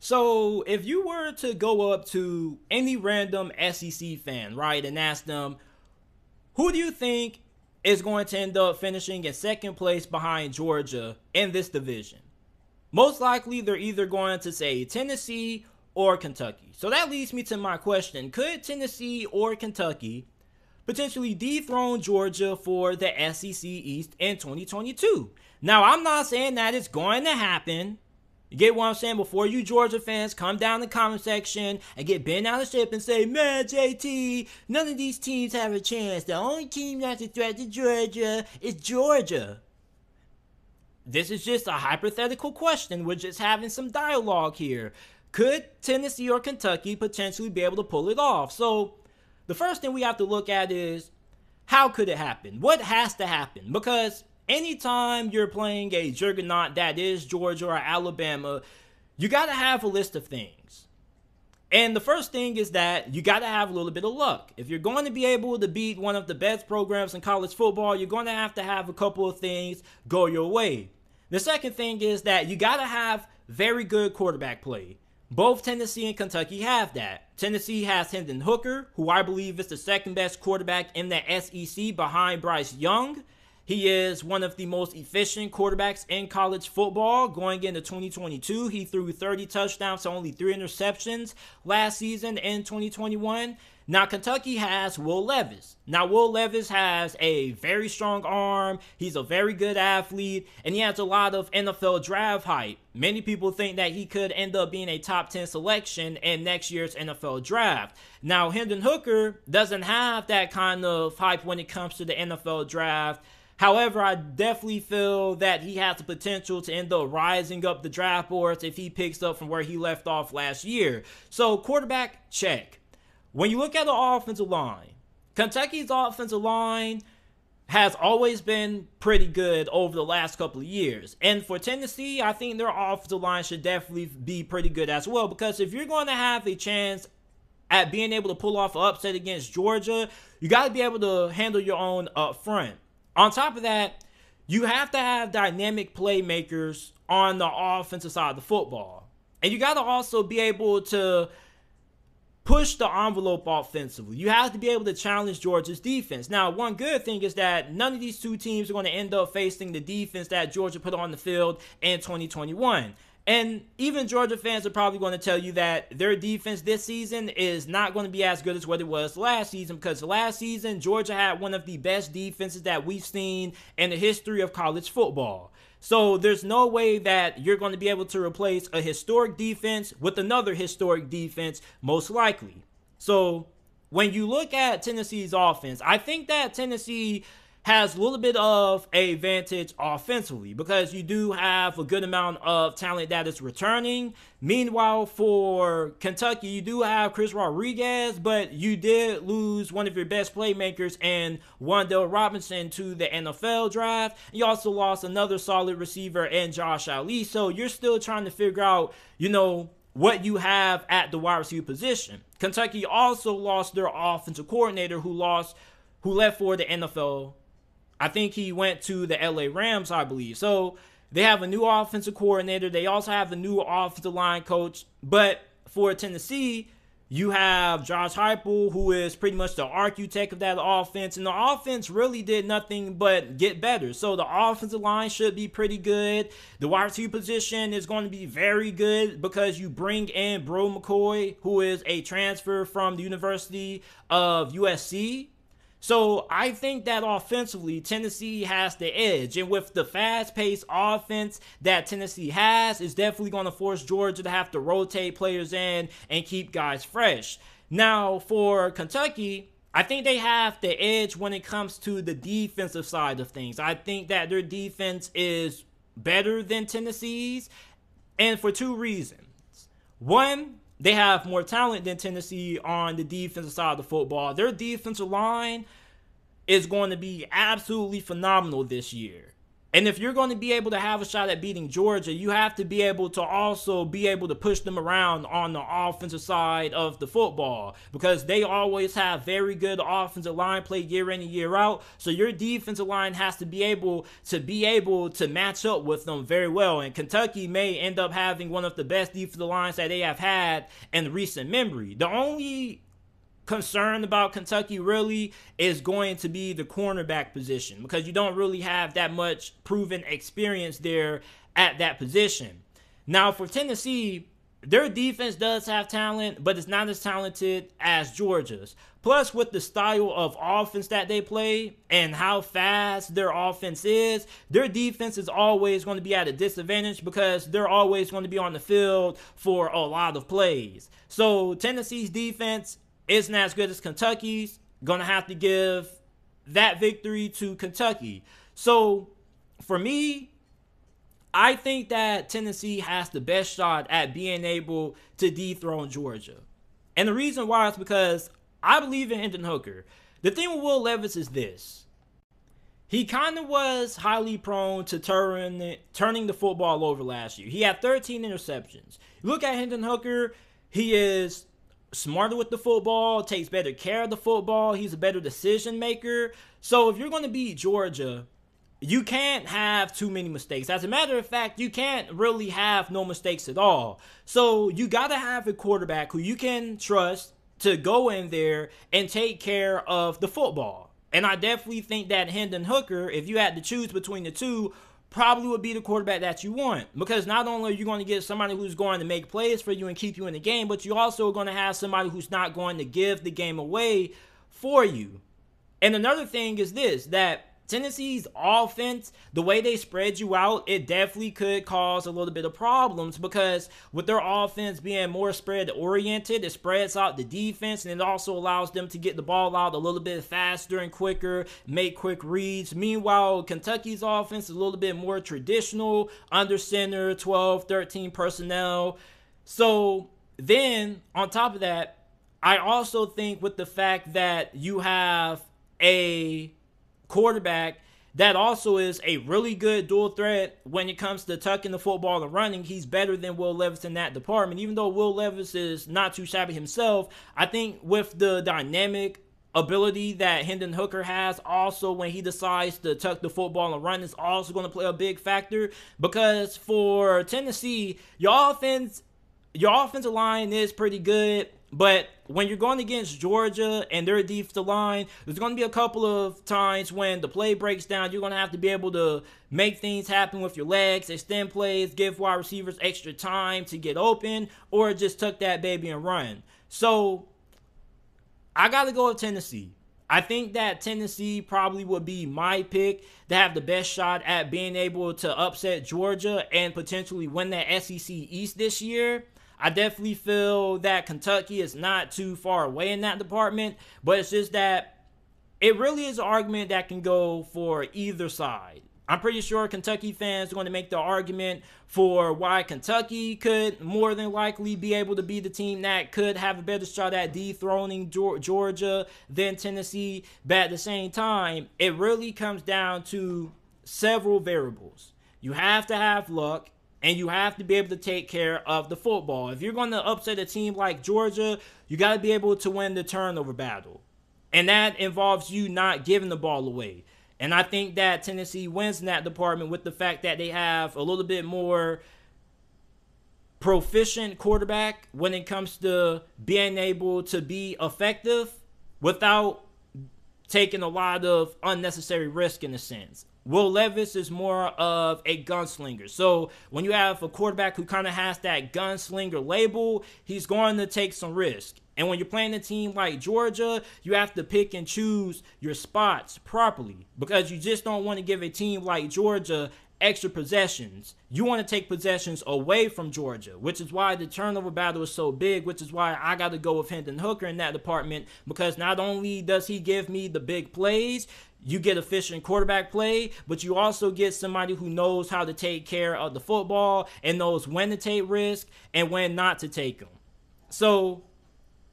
So if you were to go up to any random SEC fan, right, and ask them, who do you think is going to end up finishing in second place behind Georgia in this division? Most likely, they're either going to say Tennessee or Kentucky. So that leads me to my question. Could Tennessee or Kentucky potentially dethrone Georgia for the SEC East in 2022? Now, I'm not saying that it's going to happen. You get what I'm saying? Before you Georgia fans come down the comment section and get bent out of shape and say, man, JT, none of these teams have a chance. The only team that's a threat to Georgia is Georgia. This is just a hypothetical question. We're just having some dialogue here. Could Tennessee or Kentucky potentially be able to pull it off? So the first thing we have to look at is, how could it happen? What has to happen? Because anytime you're playing a juggernaut that is Georgia or Alabama, you got to have a list of things. And the first thing is that you got to have a little bit of luck. If you're going to be able to beat one of the best programs in college football, you're going to have a couple of things go your way. The second thing is that you got to have very good quarterback play. Both Tennessee and Kentucky have that. Tennessee has Hendon Hooker, who I believe is the second best quarterback in the SEC behind Bryce Young. He is one of the most efficient quarterbacks in college football. Going into 2022, he threw 30 touchdowns to only 3 interceptions last season in 2021. Now, Kentucky has Will Levis. Now, Will Levis has a very strong arm. He's a very good athlete, and he has a lot of NFL draft hype. Many people think that he could end up being a top 10 selection in next year's NFL draft. Now, Hendon Hooker doesn't have that kind of hype when it comes to the NFL draft. However, I definitely feel that he has the potential to end up rising up the draft boards if he picks up from where he left off last year. So, quarterback, check. When you look at the offensive line, Kentucky's offensive line has always been pretty good over the last couple of years. And for Tennessee, I think their offensive line should definitely be pretty good as well. Because if you're going to have a chance at being able to pull off an upset against Georgia, you got to be able to handle your own up front. On top of that, you have to have dynamic playmakers on the offensive side of the football. And you got to also be able to push the envelope offensively. You have to be able to challenge Georgia's defense. Now, one good thing is that none of these two teams are going to end up facing the defense that Georgia put on the field in 2021. And even Georgia fans are probably going to tell you that their defense this season is not going to be as good as what it was last season, because last season, Georgia had one of the best defenses that we've seen in the history of college football. So there's no way that you're going to be able to replace a historic defense with another historic defense, most likely. So when you look at Tennessee's offense, I think that Tennessee has a little bit of a advantage offensively because you do have a good amount of talent that is returning. Meanwhile, for Kentucky, you do have Chris Rodriguez, but you did lose one of your best playmakers in Wan'Dale Robinson to the NFL draft. You also lost another solid receiver in Josh Ali. So you're still trying to figure out, what you have at the wide receiver position. Kentucky also lost their offensive coordinator who left for the NFL. I think he went to the LA Rams, I believe. So they have a new offensive coordinator. They also have a new offensive line coach. But for Tennessee, you have Josh Heupel, who is pretty much the architect of that offense. And the offense really did nothing but get better. So the offensive line should be pretty good. The wide receiver position is going to be very good because you bring in Bro McCoy, who is a transfer from the University of USC. So I think that offensively, Tennessee has the edge. And with the fast-paced offense that Tennessee has, it's definitely going to force Georgia to have to rotate players in and keep guys fresh. Now, for Kentucky, I think they have the edge when it comes to the defensive side of things. I think that their defense is better than Tennessee's, and for two reasons. One, they have more talent than Tennessee on the defensive side of the football. Their defensive line is going to be absolutely phenomenal this year. And if you're going to be able to have a shot at beating Georgia, you have to be able to also be able to push them around on the offensive side of the football, because they always have very good offensive line play year in and year out. So your defensive line has to be able to match up with them very well. And Kentucky may end up having one of the best defensive lines that they have had in recent memory. The only concern about Kentucky really is going to be the cornerback position, because you don't really have that much proven experience there at that position. Now for Tennessee, their defense does have talent, but it's not as talented as Georgia's. Plus, with the style of offense that they play and how fast their offense is, their defense is always going to be at a disadvantage, because they're always going to be on the field for a lot of plays. So Tennessee's defense isn't as good as Kentucky's. Gonna have to give that victory to Kentucky. So for me, I think that Tennessee has the best shot at being able to dethrone Georgia. And the reason why is because I believe in Hendon Hooker. The thing with Will Levis is this. He kind of was highly prone to turning the football over last year. He had 13 interceptions. Look at Hendon Hooker. He is smarter with the football, takes better care of the football. He's a better decision maker. So if you're going to beat Georgia, you can't have too many mistakes. As a matter of fact, you can't really have no mistakes at all. So you got to have a quarterback who you can trust to go in there and take care of the football. And I definitely think that Hendon Hooker, if you had to choose between the two, probably would be the quarterback that you want, because not only are you going to get somebody who's going to make plays for you and keep you in the game, but you also are going to have somebody who's not going to give the game away for you. And another thing is this, that Tennessee's offense, the way they spread you out, it definitely could cause a little bit of problems, because with their offense being more spread oriented, it spreads out the defense, and it also allows them to get the ball out a little bit faster and quicker, make quick reads. Meanwhile, Kentucky's offense is a little bit more traditional, under center, 12, 13 personnel. So then on top of that, I also think with the fact that you have a quarterback that also is a really good dual threat when it comes to tucking the football and running, he's better than Will Levis in that department. Even though Will Levis is not too shabby himself, I think with the dynamic ability that Hendon Hooker has, also when he decides to tuck the football and run, is also going to play a big factor. Because for Tennessee, your offensive line is pretty good, but when you're going against Georgia and their defensive line, there's going to be a couple of times when the play breaks down. You're going to have to be able to make things happen with your legs, extend plays, give wide receivers extra time to get open, or just tuck that baby and run. So I got to go with Tennessee. I think that Tennessee probably would be my pick to have the best shot at being able to upset Georgia and potentially win that SEC East this year. I definitely feel that Kentucky is not too far away in that department, but it's just that it really is an argument that can go for either side. I'm pretty sure Kentucky fans are going to make the argument for why Kentucky could more than likely be able to be the team that could have a better shot at dethroning Georgia than Tennessee. But at the same time, it really comes down to several variables. You have to have luck, and you have to be able to take care of the football. If you're going to upset a team like Georgia, you got to be able to win the turnover battle. And that involves you not giving the ball away. And I think that Tennessee wins in that department with the fact that they have a little bit more proficient quarterback when it comes to being able to be effective without taking a lot of unnecessary risk in a sense. Will Levis is more of a gunslinger. So when you have a quarterback who kind of has that gunslinger label, he's going to take some risk. And when you're playing a team like Georgia, you have to pick and choose your spots properly, because you just don't want to give a team like Georgia extra possessions. You want to take possessions away from Georgia, which is why the turnover battle is so big, which is why I got to go with Hendon Hooker in that department, because not only does he give me the big plays, you get efficient quarterback play, but you also get somebody who knows how to take care of the football and knows when to take risk and when not to take them. So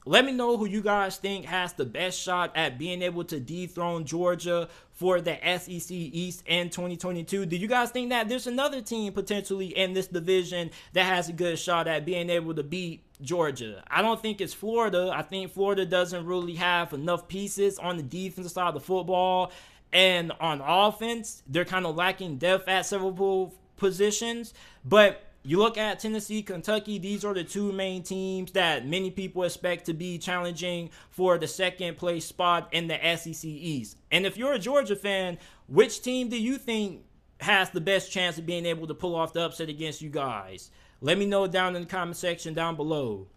Let me know who you guys think has the best shot at being able to dethrone Georgia for the SEC East in 2022. Do you guys think that there's another team potentially in this division that has a good shot at being able to beat Georgia? I don't think it's Florida. I think Florida doesn't really have enough pieces on the defensive side of the football. And on offense, they're kind of lacking depth at several positions. But you look at Tennessee, Kentucky, these are the two main teams that many people expect to be challenging for the second place spot in the SEC East. And if you're a Georgia fan, which team do you think has the best chance of being able to pull off the upset against you guys? Let me know down in the comment section down below.